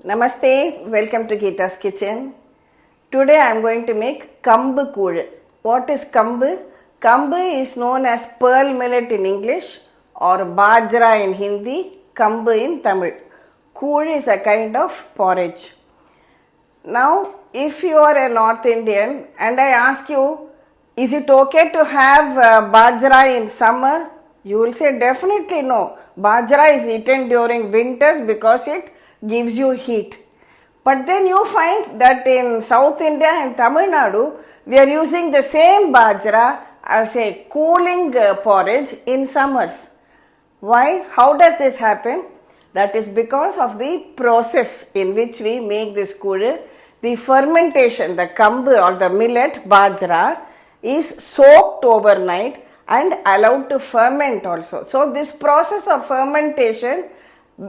Namaste, welcome to Gita's Kitchen. Today I am going to make Kambu Koozhu. What is Kambu? Kambu is known as Pearl Millet in English or Bajra in Hindi, Kambu in Tamil. Koozhu is a kind of porridge. Now, if you are a North Indian and I ask you, is it okay to have Bajra in summer? You will say definitely no. Bajra is eaten during winters because it gives you heat. But then you find that in South India and Tamil Nadu, we are using the same bajra as a cooling porridge in summers. Why? How does this happen? That is because of the process in which we make this koozhu. The fermentation, the kambu or the millet bajra is soaked overnight and allowed to ferment also. So this process of fermentation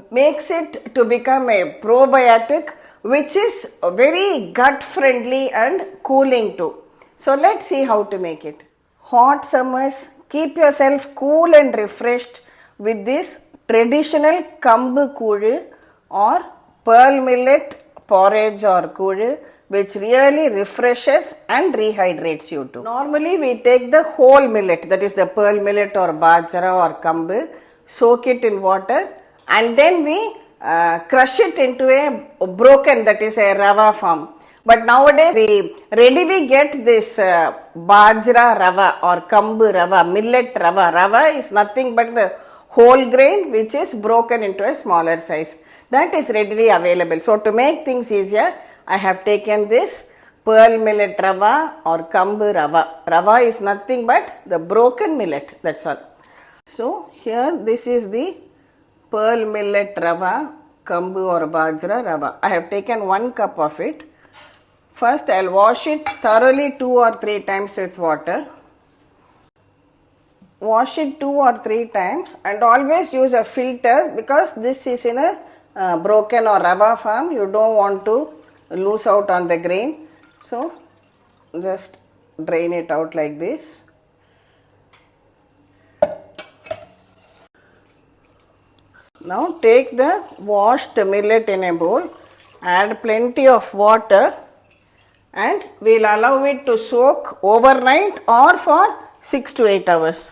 makes it to become a probiotic which is very gut friendly and cooling too. So let's see how to make it. Hot summers, keep yourself cool and refreshed with this traditional Kambu Koozhu or Pearl Millet porridge or koozhu, which really refreshes and rehydrates you too. Normally we take the whole millet, that is the Pearl Millet or Bajra or Kambu, soak it in water and then we crush it into a broken, that is a Rava form. But nowadays we readily get this Bajra Rava or Kambu Rava, millet Rava. Rava is nothing but the whole grain which is broken into a smaller size. That is readily available. So to make things easier, I have taken this Pearl Millet Rava or Kambu Rava. Rava is nothing but the broken millet, that's all. So here this is the Pearl Millet Rava, Kambu or Bajra Rava. I have taken 1 cup of it. First I will wash it thoroughly 2 or 3 times with water. Wash it 2 or 3 times and always use a filter because this is in a broken or Rava form. You don't want to lose out on the grain. So just drain it out like this. Now take the washed millet in a bowl, add plenty of water and we will allow it to soak overnight or for 6 to 8 hours.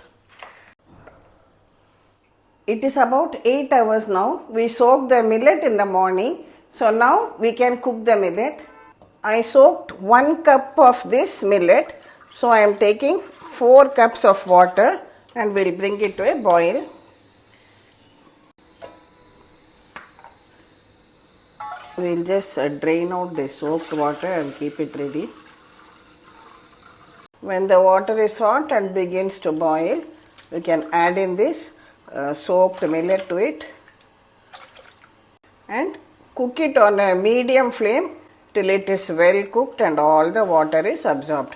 It is about 8 hours now. We soaked the millet in the morning. So now we can cook the millet. I soaked 1 cup of this millet. So I am taking 4 cups of water and we will bring it to a boil. We will just drain out the soaked water and keep it ready. When the water is hot and begins to boil, we can add in this soaked millet to it and cook it on a medium flame till it is well cooked and all the water is absorbed.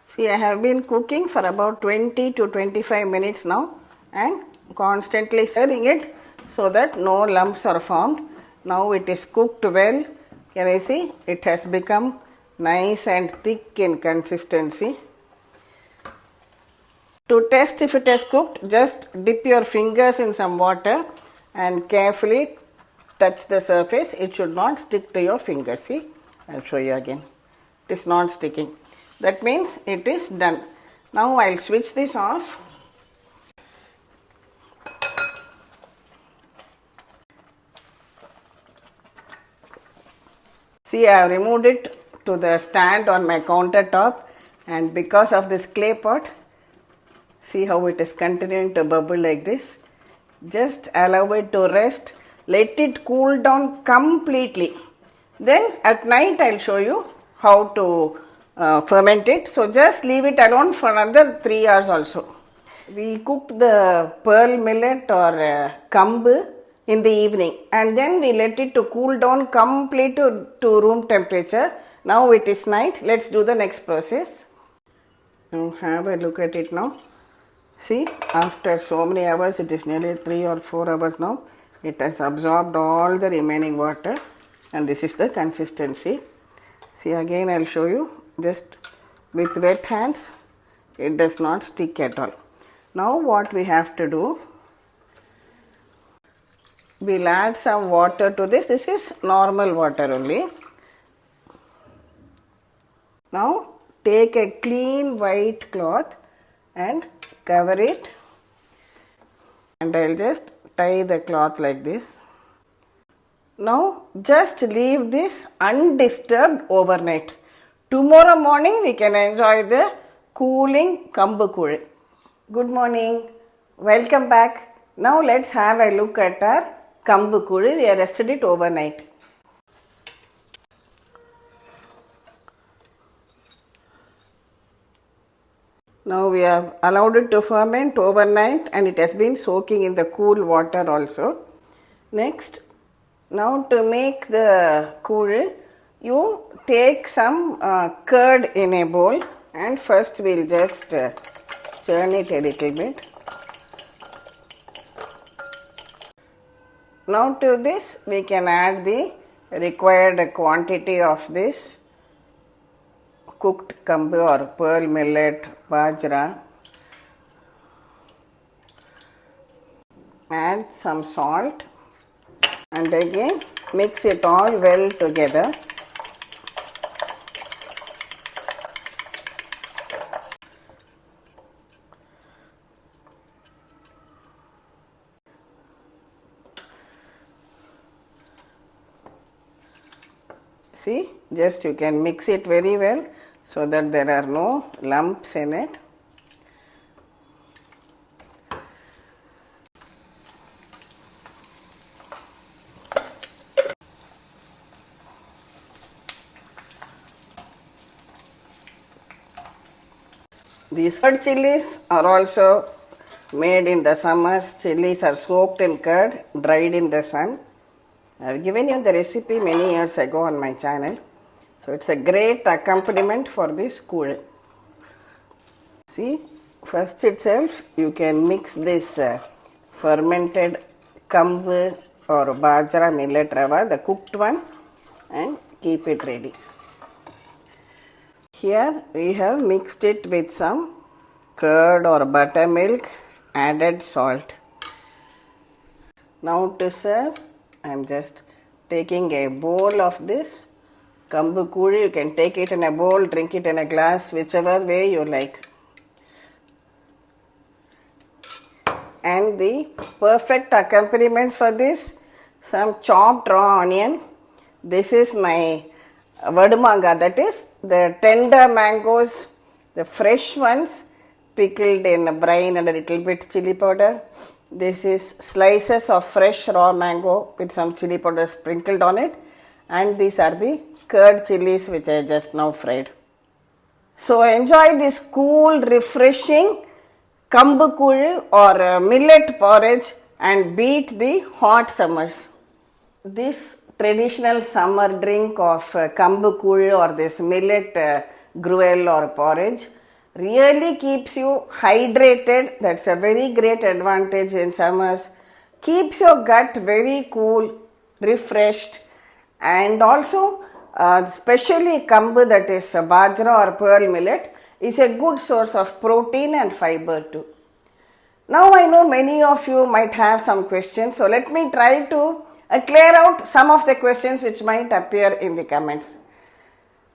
See, I have been cooking for about 20 to 25 minutes now and constantly stirring it so that no lumps are formed. Now it is cooked well. Can you see? It has become nice and thick in consistency. To test if it has cooked, just dip your fingers in some water and carefully touch the surface. It should not stick to your fingers. See, I will show you again. It is not sticking. That means it is done. Now I will switch this off. See, I have removed it to the stand on my countertop and because of this clay pot, see how it is continuing to bubble like this. Just allow it to rest. Let it cool down completely. Then at night I will show you how to ferment it. So just leave it alone for another 3 hours also. We cooked the pearl millet or kambu in the evening and then we let it to cool down completely to room temperature. Now it is night. Let's do the next process. Now have a look at it now. See, after so many hours, it is nearly 3 or 4 hours now. It has absorbed all the remaining water and this is the consistency. See, again I will show you, just with wet hands, it does not stick at all. Now what we have to do, we'll add some water to this. This is normal water only. Now take a clean white cloth and cover it, and I'll just tie the cloth like this. Now just leave this undisturbed overnight. Tomorrow morning we can enjoy the cooling Kambu Koozhu. Good morning. Welcome back. Now let's have a look at our Kambu Koozhu. We have rested it overnight. Now we have allowed it to ferment overnight and it has been soaking in the cool water also. Next, now to make the koozhu, you take some curd in a bowl, and first we'll just churn it a little bit. Now to this we can add the required quantity of this cooked kambu or pearl millet, bajra. Add some salt and again mix it all well together. See, just you can mix it very well so that there are no lumps in it. These curd chilies are also made in the summers. Chilies are soaked in curd, dried in the sun. I have given you the recipe many years ago on my channel. So it's a great accompaniment for this koozhu. See, first itself you can mix this fermented kambu or bajra millet rava, the cooked one, and keep it ready. Here we have mixed it with some curd or buttermilk, added salt. Now to serve, I am just taking a bowl of this Kambu Koozhu. You can take it in a bowl, drink it in a glass, whichever way you like. And the perfect accompaniments for this, some chopped raw onion. This is my vadumanga, that is the tender mangoes, the fresh ones, pickled in brine and a little bit chili powder. This is slices of fresh raw mango with some chili powder sprinkled on it, and these are the curd chilies which I just now fried. So enjoy this cool, refreshing Kambu Koozhu or millet porridge and beat the hot summers. This traditional summer drink of Kambu Koozhu or this millet gruel or porridge really keeps you hydrated. That's a very great advantage in summers. Keeps your gut very cool, refreshed, and also especially kambu, that is bajra or pearl millet, is a good source of protein and fiber too. Now I know many of you might have some questions, so let me try to clear out some of the questions which might appear in the comments.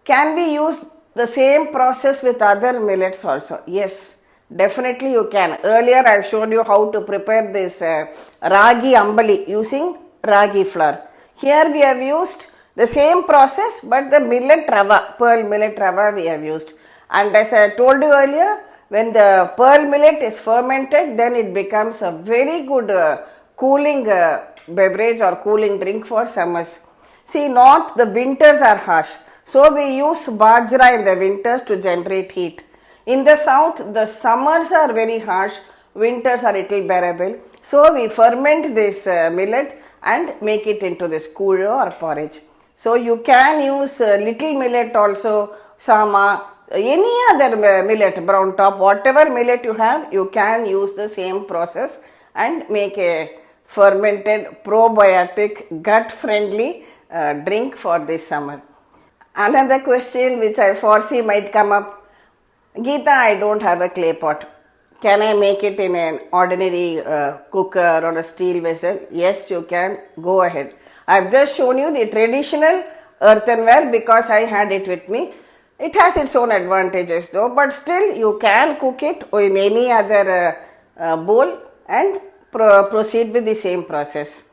Can we use the same process with other millets also? Yes, definitely you can. Earlier I have shown you how to prepare this ragi ambali using ragi flour. Here we have used the same process, but the millet rava, pearl millet rava we have used. And as I told you earlier, when the pearl millet is fermented, then it becomes a very good cooling beverage or cooling drink for summers. See, not the winters are harsh. So we use bajra in the winters to generate heat. In the south, the summers are very harsh, winters are little bearable. So we ferment this millet and make it into this koozhu or porridge. So you can use little millet also, sama, any other millet, brown top, whatever millet you have, you can use the same process and make a fermented, probiotic, gut friendly drink for this summer. Another question which I foresee might come up, Geeta, I don't have a clay pot. Can I make it in an ordinary cooker or a steel vessel? Yes, you can. Go ahead. I've just shown you the traditional earthenware because I had it with me. It has its own advantages though, but still you can cook it in any other bowl and proceed with the same process.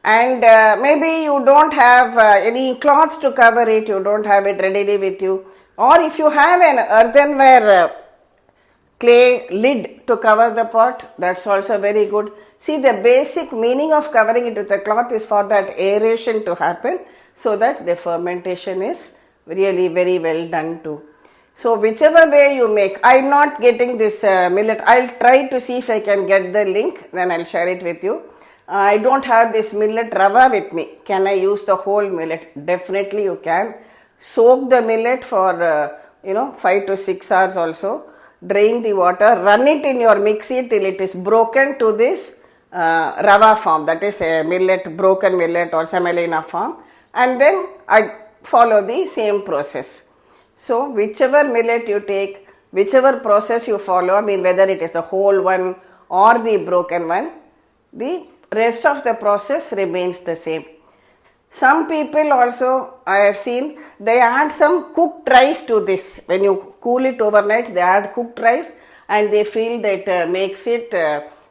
And maybe you don't have any cloth to cover it, you don't have it readily with you, or if you have an earthenware clay lid to cover the pot, that's also very good. See, the basic meaning of covering it with a cloth is for that aeration to happen so that the fermentation is really very well done too. So whichever way you make, I'm not getting this millet. I'll try to see if I can get the link, then I'll share it with you. I don't have this millet rava with me. Can I use the whole millet? Definitely you can. Soak the millet for 5 to 6 hours also. Drain the water, run it in your mixie till it is broken to this rava form, that is a millet, broken millet or semolina form, and then I follow the same process. So whichever millet you take, whichever process you follow, I mean whether it is the whole one or the broken one, the rest of the process remains the same. Some people also, I have seen, they add some cooked rice to this. When you cool it overnight, they add cooked rice and they feel that makes it,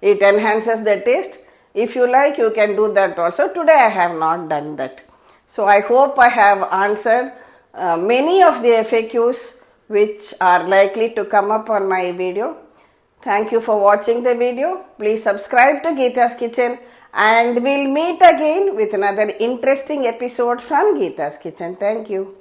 it enhances the taste. If you like, you can do that also. Today I have not done that. So I hope I have answered many of the FAQs which are likely to come up on my video. Thank you for watching the video. Please subscribe to Gita's Kitchen. And we'll meet again with another interesting episode from Gita's Kitchen. Thank you.